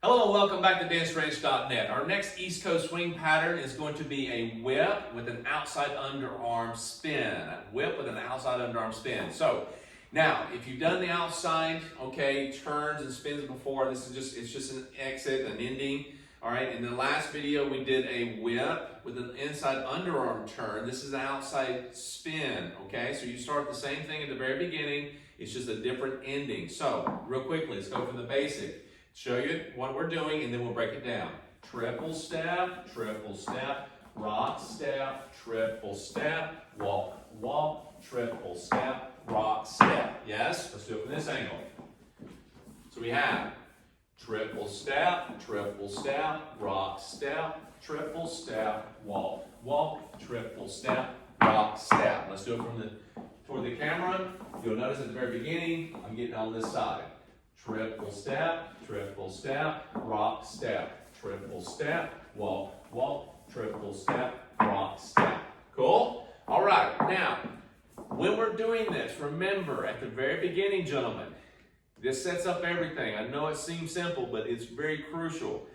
Hello and welcome back to DanceRanch.net. Our next East Coast swing pattern is going to be a whip with an outside underarm spin. A whip with an outside underarm spin. So now, if you've done the outside, turns and spins before, it's just an exit, an ending. All right, in the last video we did a whip with an inside underarm turn. This is an outside spin, okay? So you start the same thing at the very beginning, it's just a different ending. So, real quickly, let's go from the basic. Show you what we're doing and then we'll break it down. Triple step, rock step, triple step, walk, walk, triple step, rock step. Yes? Let's do it from this angle. So we have triple step, rock step, triple step, walk, walk, triple step, rock step. Let's do it from toward the camera. You'll notice at the very beginning, I'm getting on this side. Triple step, rock step, triple step, walk, walk, triple step, rock step. Cool? All right, now, when we're doing this, remember at the very beginning, gentlemen, this sets up everything. I know it seems simple, but it's very crucial.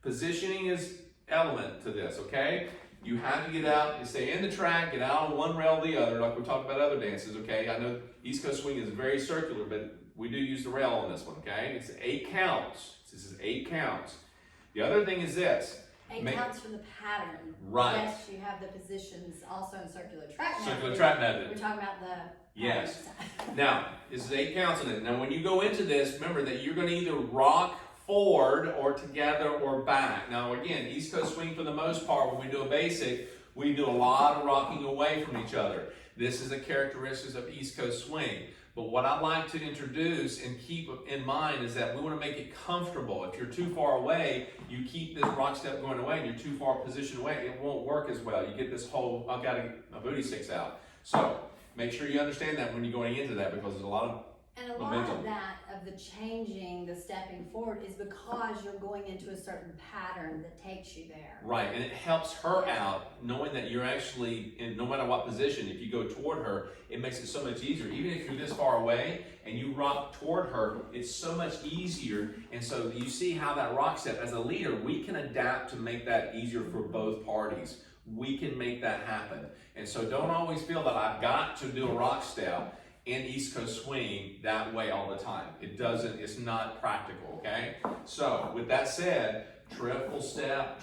Positioning is element to this, okay? You have to get out, you stay in the track, get out on one rail or the other, like we talked about other dances, okay? I know East Coast swing is very circular, but we do use the rail on this one, okay? It's 8 counts. This is 8 counts. The other thing is this. 8 counts from the pattern. Right. Yes, you have the positions also in circular track method. Circular track method. We're talking about the yes. Now, this is 8 counts in it. Now, when you go into this, remember that you're going to either rock forward or together or back. Now, again, East Coast swing for the most part, when we do a basic, we do a lot of rocking away from each other. This is a characteristic of East Coast swing. But what I'd like to introduce and keep in mind is that we want to make it comfortable. If you're too far away, you keep this rock step going away and you're too far positioned away, it won't work as well. You get this whole, I've got to get my booty sticks out. So make sure you understand that when you're going into that because there's a lot of momentum. Of that, of the changing, the stepping forward is because you're going into a certain pattern that takes you there. Right, and it helps her out knowing that you're actually, in no matter what position, if you go toward her, it makes it so much easier. Even if you're this far away and you rock toward her, it's so much easier. And so you see how that rock step, as a leader, we can adapt to make that easier for both parties. We can make that happen. And so don't always feel that I've got to do a rock step in East Coast swing that way all the time. It's not practical, okay? So with that said, triple step,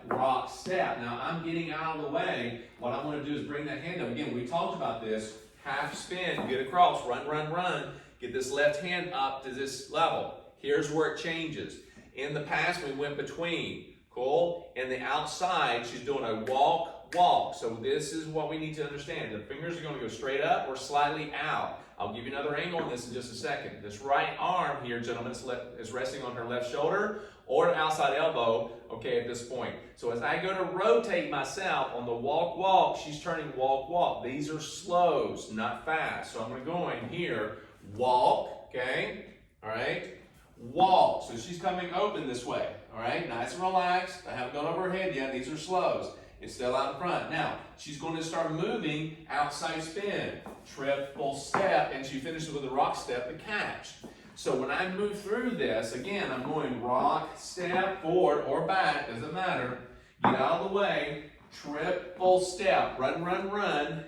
rock step. Now I'm getting out of the way. What I'm gonna do is bring that hand up. Again, we talked about this, half spin, get across, run, get this left hand up to this level. Here's where it changes. In the past, we went between, cool? And the outside, she's doing a walk, walk. So this is what we need to understand. The fingers are going to go straight up or slightly out. I'll give you another angle on this in just a second. This right arm here, gentlemen, is resting on her left shoulder or outside elbow, okay, at this point. So as I go to rotate myself on the walk, walk, she's turning walk, walk. These are slows, not fast. So I'm going here, walk, okay, all right, walk. So she's coming open this way, all right, nice and relaxed. I haven't gone over her head yet. These are slows. It's still out in front. Now, she's going to start moving outside spin, triple step, and she finishes with a rock step to catch. So when I move through this, again, I'm going rock, step, forward, or back, doesn't matter. Get out of the way, triple step, run,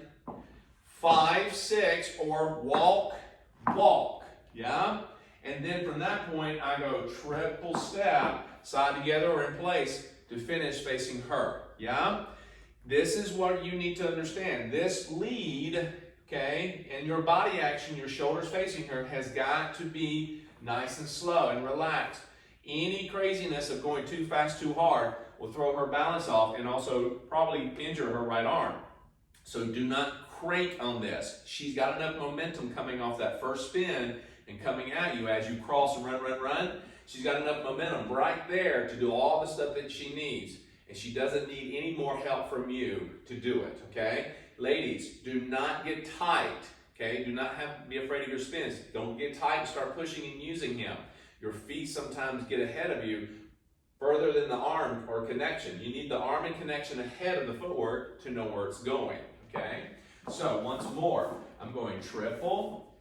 5, 6, or walk, walk, yeah? And then from that point, I go triple step, side together or in place, to finish facing her, yeah? This is what you need to understand. This lead, okay, and your body action, your shoulders facing her, has got to be nice and slow and relaxed. Any craziness of going too fast, too hard will throw her balance off and also probably injure her right arm. So do not crank on this. She's got enough momentum coming off that first spin and coming at you as you cross and run. She's got enough momentum right there to do all the stuff that she needs. And she doesn't need any more help from you to do it, okay? Ladies, do not get tight, okay? Do not be afraid of your spins. Don't get tight and start pushing and using him. Your feet sometimes get ahead of you further than the arm or connection. You need the arm and connection ahead of the footwork to know where it's going, okay? So once more, I'm going triple,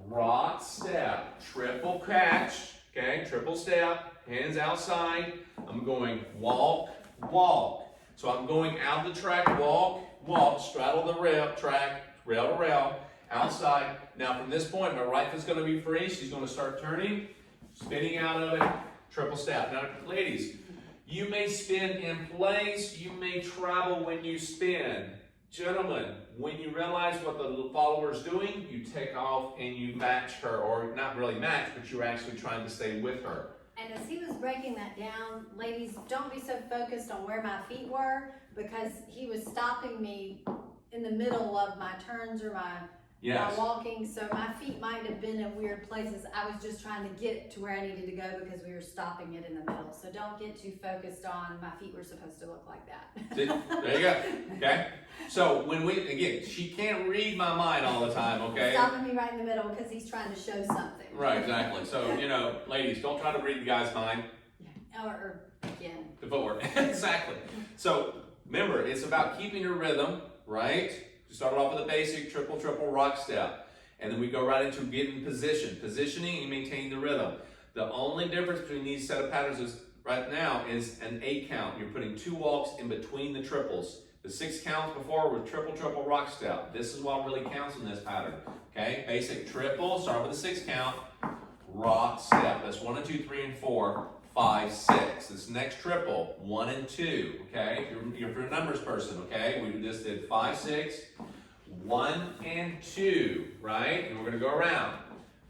rock, step, triple catch, okay? Triple step, hands outside. I'm going walk, walk. So I'm going out the track, walk, walk, straddle the rail, track, rail to rail, outside. Now from this point, my right foot's gonna be free. She's gonna start turning, spinning out of it, triple step. Now, ladies, you may spin in place, you may travel when you spin. Gentlemen, when you realize what the follower's doing, you take off and you match her, or not really match, but you're actually trying to stay with her. And as he was breaking that down, ladies, don't be so focused on where my feet were, because he was stopping me in the middle of my turns or my walking, so my feet might have been in weird places. I was just trying to get to where I needed to go because we were stopping it in the middle. So don't get too focused on my feet were supposed to look like that. See? There you go. Okay. So when again, she can't read my mind all the time. Okay. Stopping me right in the middle because he's trying to show something. Right. Exactly. So ladies, don't try to read the guy's mind. Or again. The footwork. Exactly. So remember, it's about keeping your rhythm, right? We started off with a basic triple, triple rock step. And then we go right into getting position. Positioning and maintaining the rhythm. The only difference between these set of patterns is right now is an 8 count. You're putting 2 walks in between the triples. The 6 counts before were triple, triple rock step. This is what really counts in this pattern. Okay, basic triple, start with a 6 count, rock step. That's 1 and 2, 3 and 4, 5, 6. This next triple, 1 and 2. Okay, if you're a numbers person, okay, we just did 5, 6, 1 and 2, right? And we're going to go around.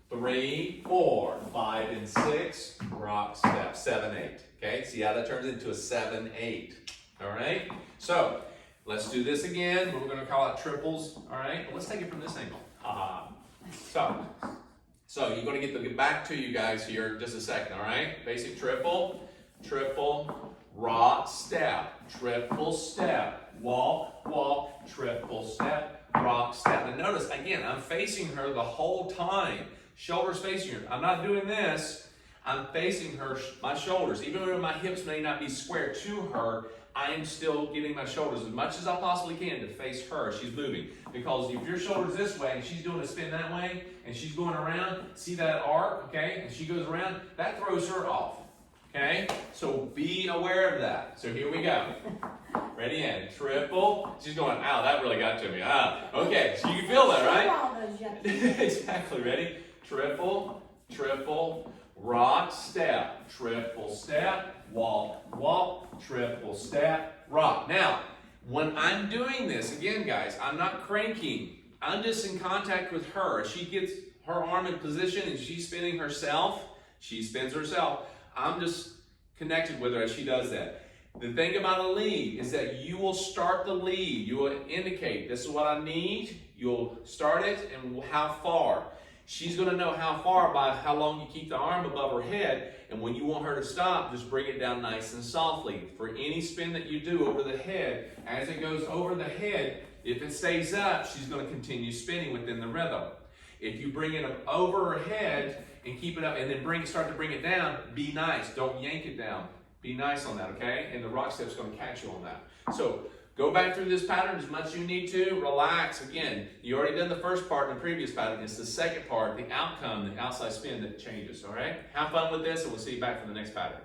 3, 4, 5 and 6, rock step, 7, 8. Okay, see how that turns into a 7, 8. All right, so let's do this again. We're going to call it triples. All right, but let's take it from this angle. So you're going to get back to you guys here in just a second. All right, basic triple, triple, rock step, triple step, walk, walk, triple step, rock step. And notice again, I'm facing her the whole time. Shoulders facing her. I'm not doing this. I'm facing her, my shoulders. Even though my hips may not be square to her, I am still getting my shoulders as much as I possibly can to face her as she's moving. Because if your shoulder's this way and she's doing a spin that way and she's going around, see that arc, okay? And she goes around, that throws her off, okay? So be aware of that. So here we go. Ready in, triple. She's going, ow, that really got to me. Okay, so you can feel that, right? Exactly, ready? Triple, triple, rock, step, triple step, walk, walk, triple step, rock. Now, when I'm doing this, again, guys, I'm not cranking. I'm just in contact with her. As she gets her arm in position and she's spinning herself, she spins herself. I'm just connected with her as she does that. The thing about a lead is that you will start the lead. You will indicate, this is what I need. You'll start it and how far. She's going to know how far by how long you keep the arm above her head. And when you want her to stop, just bring it down nice and softly. For any spin that you do over the head, as it goes over the head, if it stays up, she's going to continue spinning within the rhythm. If you bring it up over her head and keep it up and then start to bring it down, be nice. Don't yank it down. Be nice on that, okay? And the rock step's going to catch you on that. So go back through this pattern as much as you need to. Relax. Again, you already done the first part in the previous pattern. It's the second part, the outcome, the outside spin that changes, all right? Have fun with this, and we'll see you back for the next pattern.